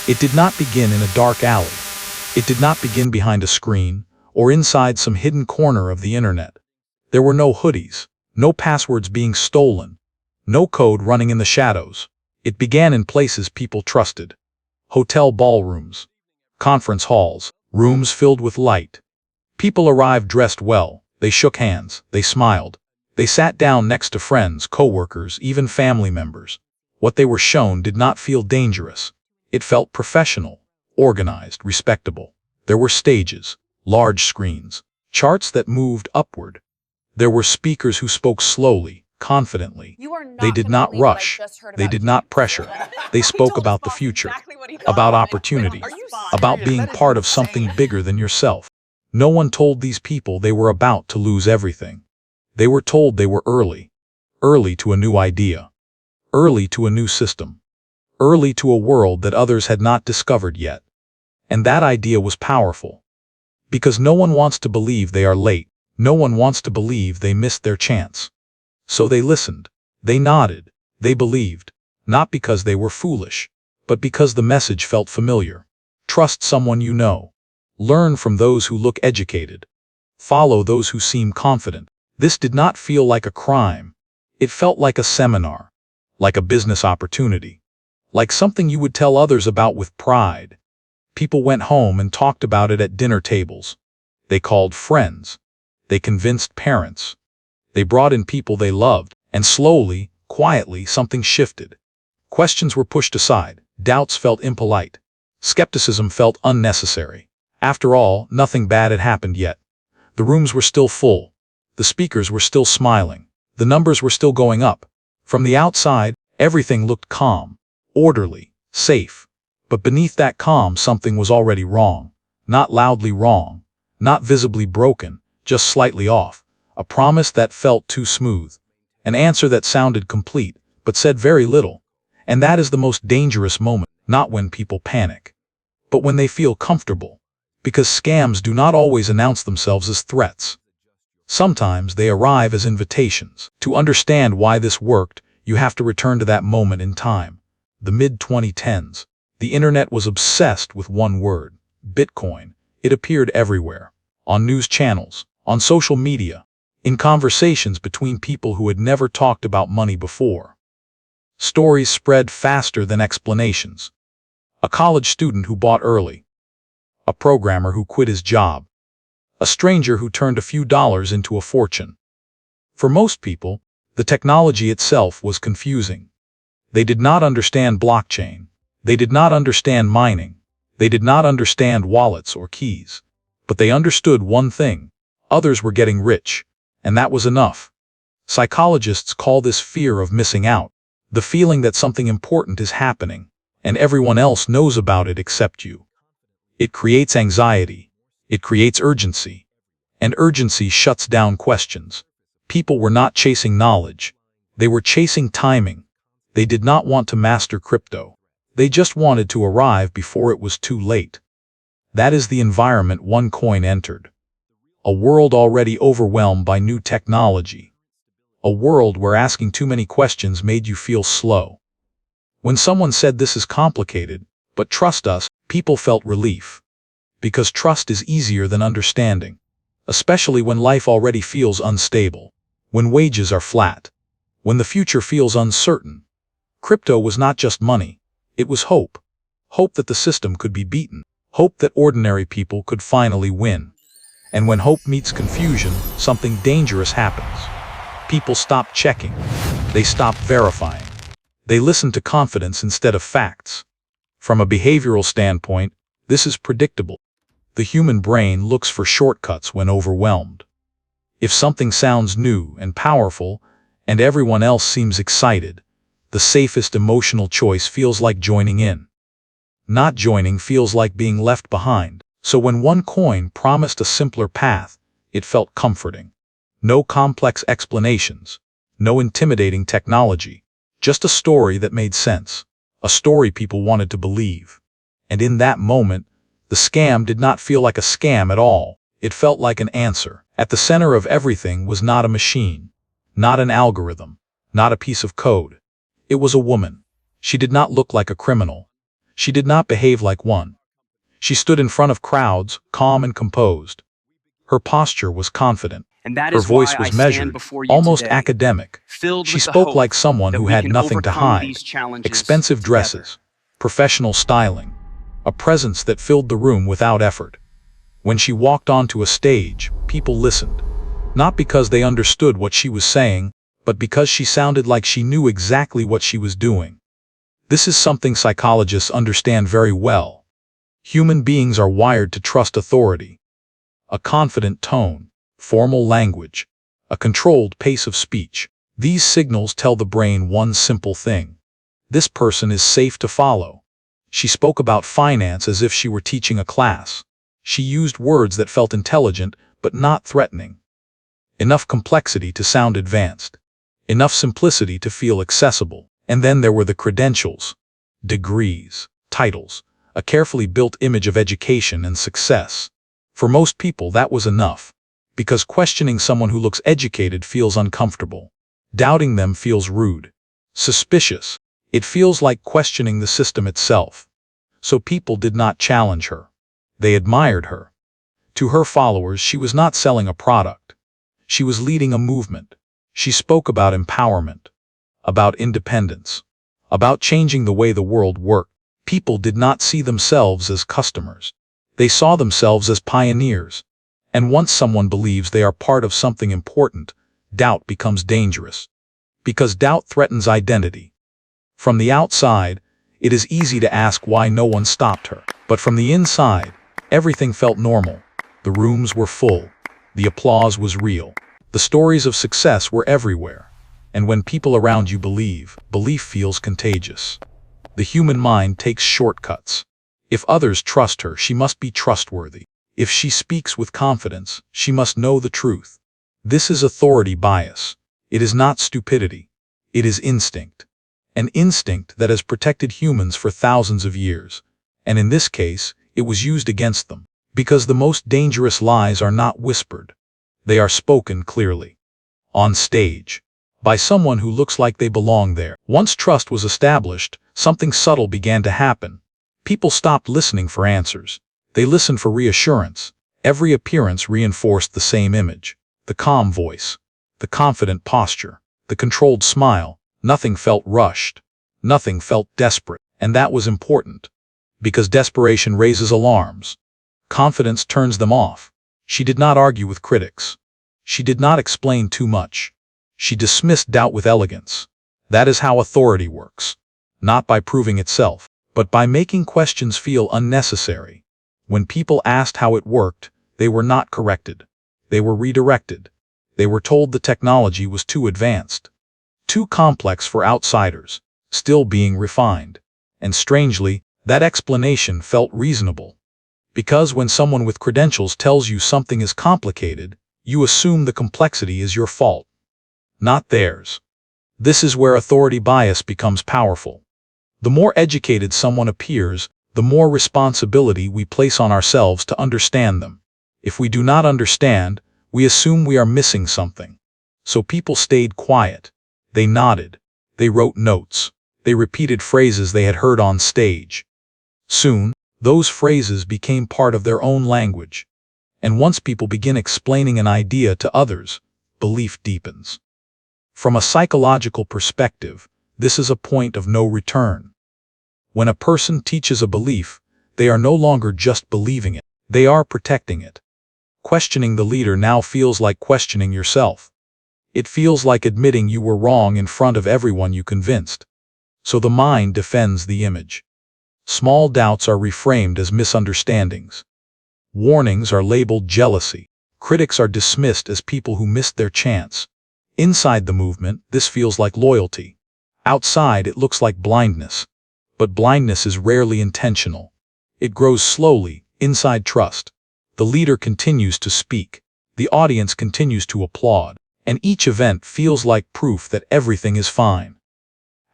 It did not begin in a dark alley. It did not begin behind a screen or inside some hidden corner of the internet. There were no hoodies, no passwords being stolen, no code running in the shadows. It began in places people trusted. Hotel ballrooms, conference halls, rooms filled with light. People arrived dressed well. They shook hands. They smiled. They sat down next to friends, coworkers, even family members. What they were shown did not feel dangerous. It felt professional, organized, respectable. There were stages, large screens, charts that moved upward. There were speakers who spoke slowly, confidently. They did not rush. They did not pressure. They spoke about the future, about opportunity, about being part of something bigger than yourself. No one told these people they were about to lose everything. They were told they were early to a new idea, early to a new system, early to a world that others had not discovered yet. And that idea was powerful. Because no one wants to believe they are late. No one wants to believe they missed their chance. So they listened. They nodded. They believed. Not because they were foolish, but because the message felt familiar. Trust someone you know. Learn from those who look educated. Follow those who seem confident. This did not feel like a crime. It felt like a seminar, like a business opportunity, like something you would tell others about with pride. People went home and talked about it at dinner tables. They called friends. They convinced parents. They brought in people they loved, and slowly, quietly, something shifted. Questions were pushed aside. Doubts felt impolite. Skepticism felt unnecessary. After all, nothing bad had happened yet. The rooms were still full. The speakers were still smiling. The numbers were still going up. From the outside, everything looked calm, orderly, safe. But beneath that calm, something was already wrong. Not loudly wrong. Not visibly broken, just slightly off. A promise that felt too smooth. An answer that sounded complete, but said very little. And that is the most dangerous moment, not when people panic, but when they feel comfortable. Because scams do not always announce themselves as threats. Sometimes they arrive as invitations. To understand why this worked, you have to return to that moment in time. The mid-2010s. The internet was obsessed with one word, Bitcoin. It appeared everywhere. On news channels, on social media, in conversations between people who had never talked about money before. Stories spread faster than explanations. A college student who bought early. A programmer who quit his job. A stranger who turned a few dollars into a fortune. For most people, the technology itself was confusing. They did not understand blockchain. They did not understand mining. They did not understand wallets or keys. But they understood one thing. Others were getting rich. And that was enough. Psychologists call this fear of missing out. The feeling that something important is happening, and everyone else knows about it except you. It creates anxiety. It creates urgency. And urgency shuts down questions. People were not chasing knowledge. They were chasing timing. They did not want to master crypto. They just wanted to arrive before it was too late. That is the environment OneCoin entered. A world already overwhelmed by new technology. A world where asking too many questions made you feel slow. When someone said this is complicated, but trust us, people felt relief. Because trust is easier than understanding. Especially when life already feels unstable. When wages are flat. When the future feels uncertain. Crypto was not just money. It was hope. Hope that the system could be beaten. Hope that ordinary people could finally win. And when hope meets confusion, something dangerous happens. People stop checking. They stop verifying. They listen to confidence instead of facts. From a behavioral standpoint, this is predictable. The human brain looks for shortcuts when overwhelmed. If something sounds new and powerful, and everyone else seems excited, the safest emotional choice feels like joining in. Not joining feels like being left behind. So when OneCoin promised a simpler path, it felt comforting. No complex explanations, no intimidating technology, just a story that made sense, a story people wanted to believe. And in that moment, the scam did not feel like a scam at all. It felt like an answer. At the center of everything was not a machine, not an algorithm, not a piece of code. It was a woman. She did not look like a criminal. She did not behave like one. She stood in front of crowds, calm and composed. Her posture was confident. And that Her is why voice I was stand measured, before you almost today, academic. filled She with the spoke hope like someone that who we had can nothing to overcome hide. these challenges Expensive together. dresses, professional styling, a presence that filled the room without effort. When she walked onto a stage, people listened, not because they understood what she was saying, but because she sounded like she knew exactly what she was doing. This is something psychologists understand very well. Human beings are wired to trust authority. A confident tone, formal language, a controlled pace of speech. These signals tell the brain one simple thing: this person is safe to follow. She spoke about finance as if she were teaching a class. She used words that felt intelligent but not threatening. Enough complexity to sound advanced. Enough simplicity to feel accessible. And then there were the credentials, degrees, titles, a carefully built image of education and success. For most people that was enough, because questioning someone who looks educated feels uncomfortable. Doubting them feels rude, suspicious. It feels like questioning the system itself. So people did not challenge her. They admired her. To her followers, she was not selling a product. She was leading a movement. She spoke about empowerment, about independence, about changing the way the world worked. People did not see themselves as customers. They saw themselves as pioneers. And once someone believes they are part of something important, doubt becomes dangerous. Because doubt threatens identity. From the outside, it is easy to ask why no one stopped her. But from the inside, everything felt normal. The rooms were full. The applause was real. The stories of success were everywhere. And when people around you believe, belief feels contagious. The human mind takes shortcuts. If others trust her, she must be trustworthy. If she speaks with confidence, she must know the truth. This is authority bias. It is not stupidity. It is instinct. An instinct that has protected humans for thousands of years. And in this case, it was used against them. Because the most dangerous lies are not whispered. They are spoken clearly. On stage. By someone who looks like they belong there. Once trust was established, something subtle began to happen. People stopped listening for answers. They listened for reassurance. Every appearance reinforced the same image. The calm voice. The confident posture. The controlled smile. Nothing felt rushed. Nothing felt desperate. And that was important. Because desperation raises alarms. Confidence turns them off. She did not argue with critics. She did not explain too much. She dismissed doubt with elegance. That is how authority works. Not by proving itself, but by making questions feel unnecessary. When people asked how it worked, they were not corrected. They were redirected. They were told the technology was too advanced, too complex for outsiders, still being refined. And strangely, that explanation felt reasonable. Because when someone with credentials tells you something is complicated, you assume the complexity is your fault, not theirs. This is where authority bias becomes powerful. The more educated someone appears, the more responsibility we place on ourselves to understand them. If we do not understand, we assume we are missing something. So people stayed quiet. They nodded. They wrote notes. They repeated phrases they had heard on stage. Soon, those phrases became part of their own language. And once people begin explaining an idea to others, belief deepens. From a psychological perspective, this is a point of no return. When a person teaches a belief, they are no longer just believing it, they are protecting it. Questioning the leader now feels like questioning yourself. It feels like admitting you were wrong in front of everyone you convinced. So the mind defends the image. Small doubts are reframed as misunderstandings. Warnings are labeled jealousy. Critics are dismissed as people who missed their chance. Inside the movement, this feels like loyalty. Outside, it looks like blindness. But blindness is rarely intentional. It grows slowly, inside trust. The leader continues to speak. The audience continues to applaud. And each event feels like proof that everything is fine.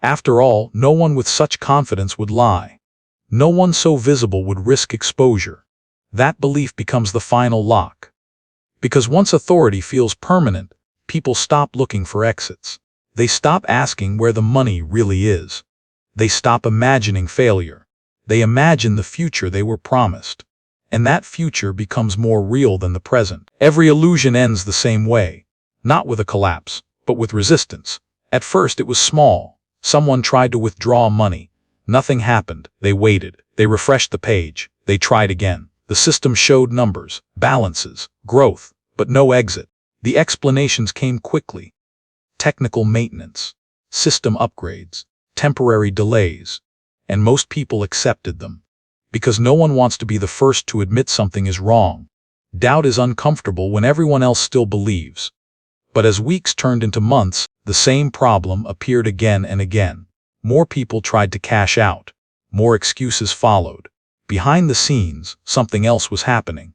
After all, no one with such confidence would lie. No one so visible would risk exposure. That belief becomes the final lock. Because once authority feels permanent, people stop looking for exits. They stop asking where the money really is. They stop imagining failure. They imagine the future they were promised. And that future becomes more real than the present. Every illusion ends the same way. Not with a collapse, but with resistance. At first it was small. Someone tried to withdraw money. Nothing happened. They waited. They refreshed the page. They tried again. The system showed numbers, balances, growth, but no exit. The explanations came quickly. Technical maintenance, system upgrades, temporary delays, and most people accepted them. Because no one wants to be the first to admit something is wrong. Doubt is uncomfortable when everyone else still believes. But as weeks turned into months, the same problem appeared again and again. More people tried to cash out. More excuses followed. Behind the scenes, something else was happening.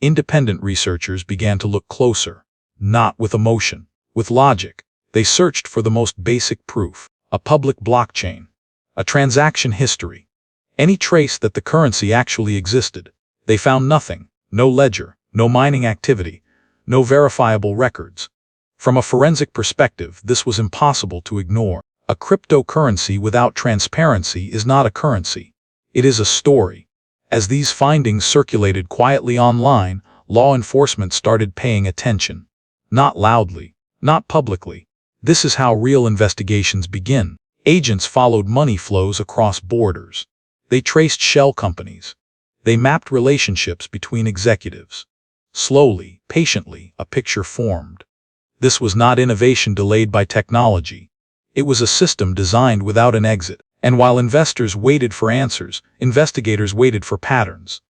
Independent researchers began to look closer. Not with emotion, with logic. They searched for the most basic proof. A public blockchain. A transaction history. Any trace that the currency actually existed. They found nothing. No ledger, no mining activity, no verifiable records. From a forensic perspective, this was impossible to ignore. A cryptocurrency without transparency is not a currency. It is a story. As these findings circulated quietly online, law enforcement started paying attention. Not loudly, not publicly. This is how real investigations begin. Agents followed money flows across borders. They traced shell companies. They mapped relationships between executives. Slowly, patiently, a picture formed. This was not innovation delayed by technology. It was a system designed without an exit. And while investors waited for answers, investigators waited for patterns.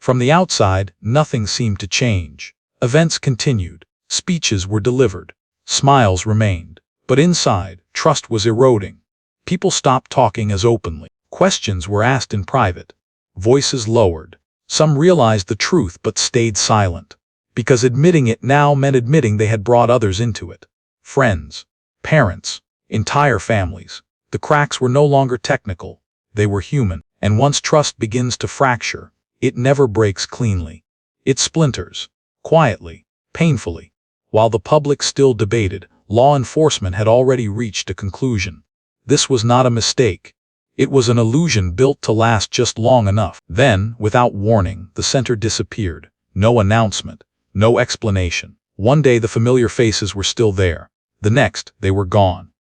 From the outside, nothing seemed to change. Events continued. Speeches were delivered. Smiles remained. But inside, trust was eroding. People stopped talking as openly. Questions were asked in private. Voices lowered. Some realized the truth but stayed silent. Because admitting it now meant admitting they had brought others into it. Friends, parents, entire families. The cracks were no longer technical. They were human. And once trust begins to fracture, it never breaks cleanly. It splinters. Quietly. Painfully. While the public still debated, law enforcement had already reached a conclusion. This was not a mistake. It was an illusion built to last just long enough. Then, without warning, the center disappeared. No announcement. No explanation. One day the familiar faces were still there. The next, they were gone.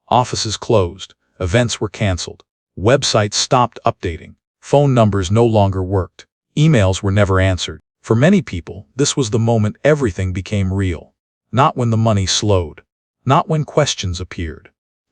Offices closed. Events were canceled. Websites stopped updating. Phone numbers no longer worked. Emails were never answered. For many people, this was the moment everything became real. Not when the money slowed. Not when questions appeared.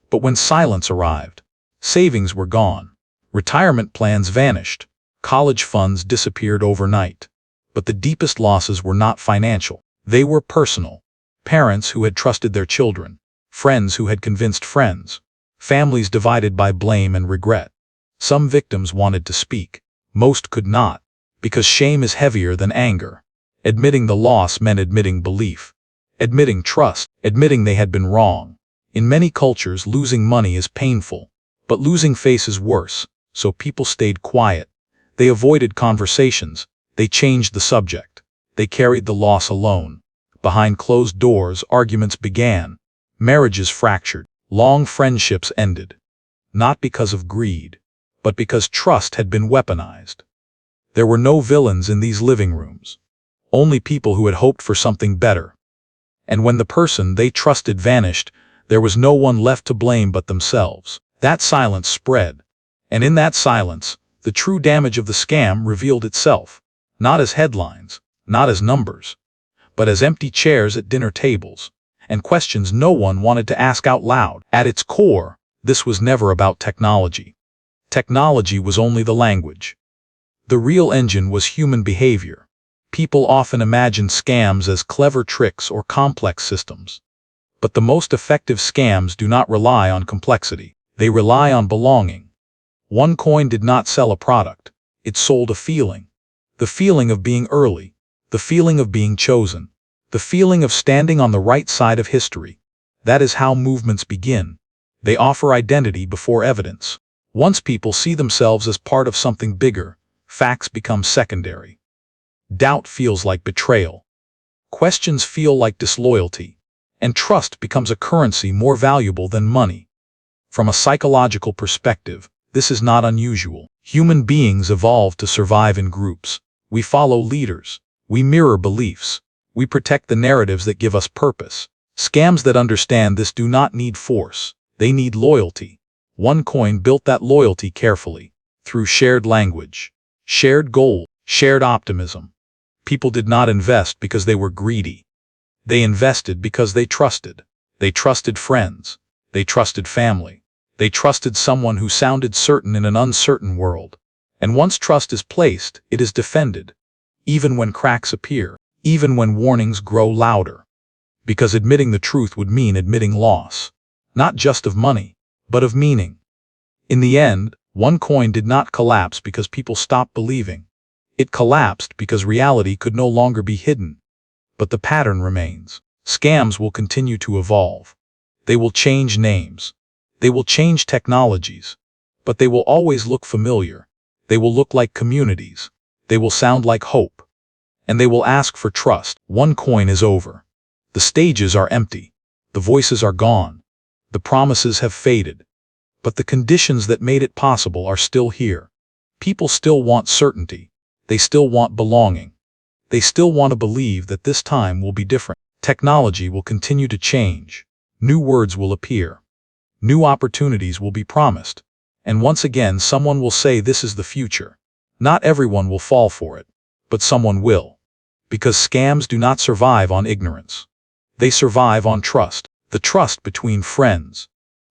But when silence arrived. Savings were gone. Retirement plans vanished. College funds disappeared overnight. But the deepest losses were not financial. They were personal. Parents who had trusted their children. Friends who had convinced friends. Families divided by blame and regret. Some victims wanted to speak. Most could not. Because shame is heavier than anger. Admitting the loss meant admitting belief. Admitting trust. Admitting they had been wrong. In many cultures, losing money is painful. But losing face is worse. So people stayed quiet. They avoided conversations. They changed the subject. They carried the loss alone. Behind closed doors, arguments began. Marriages fractured. Long friendships ended. Not because of greed, but because trust had been weaponized. There were no villains in these living rooms. Only people who had hoped for something better. And when the person they trusted vanished, there was no one left to blame but themselves. That silence spread. And in that silence, the true damage of the scam revealed itself. Not as headlines, not as numbers, but as empty chairs at dinner tables, and questions no one wanted to ask out loud. At its core, this was never about technology. Technology was only the language. The real engine was human behavior. People often imagine scams as clever tricks or complex systems. But the most effective scams do not rely on complexity. They rely on belonging. OneCoin did not sell a product. It sold a feeling. The feeling of being early. The feeling of being chosen. The feeling of standing on the right side of history. That is how movements begin. They offer identity before evidence. Once people see themselves as part of something bigger, facts become secondary. Doubt feels like betrayal. Questions feel like disloyalty. And trust becomes a currency more valuable than money. From a psychological perspective, This is not unusual. Human beings evolve to survive in groups. We follow leaders. We mirror beliefs. We protect the narratives that give us purpose. Scams that understand this do not need force. They need loyalty. OneCoin built that loyalty carefully, through shared language, shared goal, shared optimism. People did not invest because they were greedy. They invested because they trusted. They trusted friends. They trusted family. They trusted someone who sounded certain in an uncertain world. And once trust is placed, it is defended, even when cracks appear, even when warnings grow louder. Because admitting the truth would mean admitting loss, not just of money, but of meaning. In the end, OneCoin did not collapse because people stopped believing. It collapsed because reality could no longer be hidden. But the pattern remains. Scams will continue to evolve. They will change names. They will change technologies. But they will always look familiar. They will look like communities. They will sound like hope. And they will ask for trust. OneCoin is over. The stages are empty. The voices are gone. The promises have faded. But the conditions that made it possible are still here. People still want certainty. They still want belonging. They still want to believe that this time will be different. Technology will continue to change. New words will appear. New opportunities will be promised. And once again, someone will say this is the future. Not everyone will fall for it, but someone will. Because scams do not survive on ignorance. They survive on trust. The trust between friends,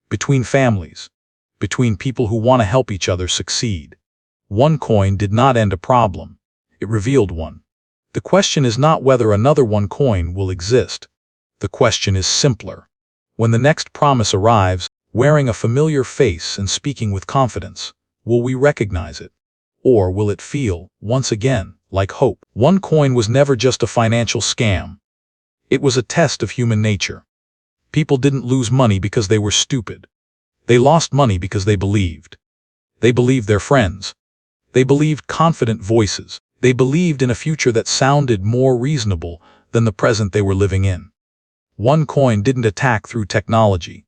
between families, between people who want to help each other succeed. OneCoin did not end a problem. It revealed one. The question is not whether another OneCoin will exist. The question is simpler. When the next promise arrives, wearing a familiar face and speaking with confidence, will we recognize it? Or will it feel, once again, like hope? OneCoin was never just a financial scam. It was a test of human nature. People didn't lose money because they were stupid. They lost money because they believed. They believed their friends. They believed confident voices. They believed in a future that sounded more reasonable than the present they were living in. OneCoin didn't attack through technology.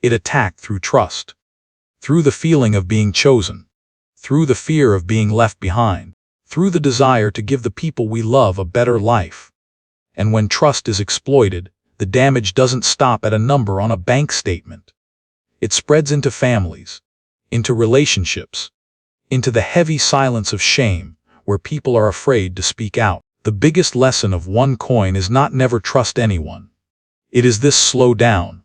It attacked through trust. Through the feeling of being chosen. Through the fear of being left behind. Through the desire to give the people we love a better life. And when trust is exploited, the damage doesn't stop at a number on a bank statement. It spreads into families, into relationships, into the heavy silence of shame, where people are afraid to speak out. The biggest lesson of OneCoin is not never trust anyone. It is this: slow down.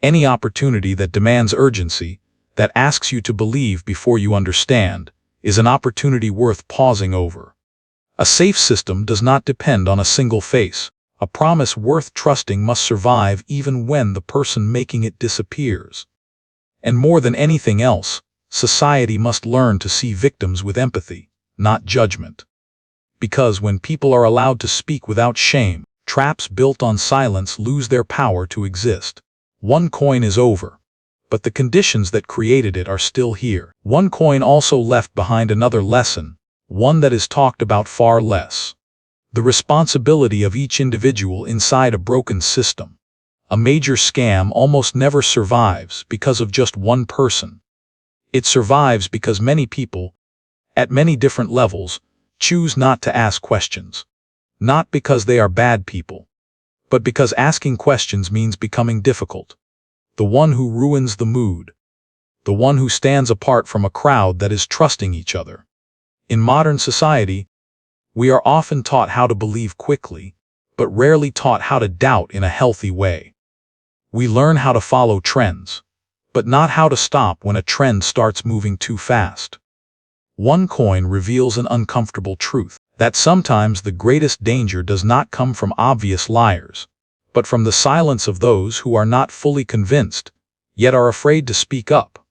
Any opportunity that demands urgency, that asks you to believe before you understand, is an opportunity worth pausing over. A safe system does not depend on a single face. A promise worth trusting must survive even when the person making it disappears. And more than anything else, society must learn to see victims with empathy, not judgment. Because when people are allowed to speak without shame, traps built on silence lose their power to exist. OneCoin is over, but the conditions that created it are still here. OneCoin also left behind another lesson, one that is talked about far less. The responsibility of each individual inside a broken system. A major scam almost never survives because of just one person. It survives because many people, at many different levels, choose not to ask questions. Not because they are bad people, but because asking questions means becoming difficult. The one who ruins the mood. The one who stands apart from a crowd that is trusting each other. In modern society, we are often taught how to believe quickly, but rarely taught how to doubt in a healthy way. We learn how to follow trends, but not how to stop when a trend starts moving too fast. OneCoin reveals an uncomfortable truth, that sometimes the greatest danger does not come from obvious liars, but from the silence of those who are not fully convinced, yet are afraid to speak up.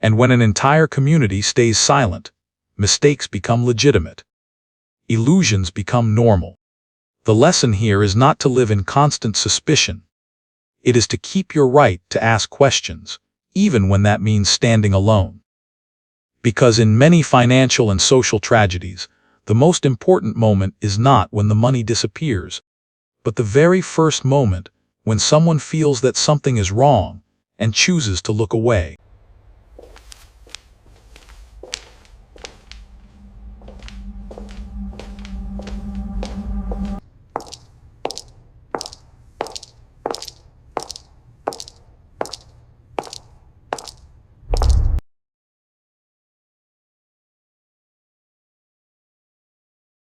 And when an entire community stays silent, mistakes become legitimate. Illusions become normal. The lesson here is not to live in constant suspicion. It is to keep your right to ask questions, even when that means standing alone. Because in many financial and social tragedies, the most important moment is not when the money disappears, but the very first moment when someone feels that something is wrong and chooses to look away.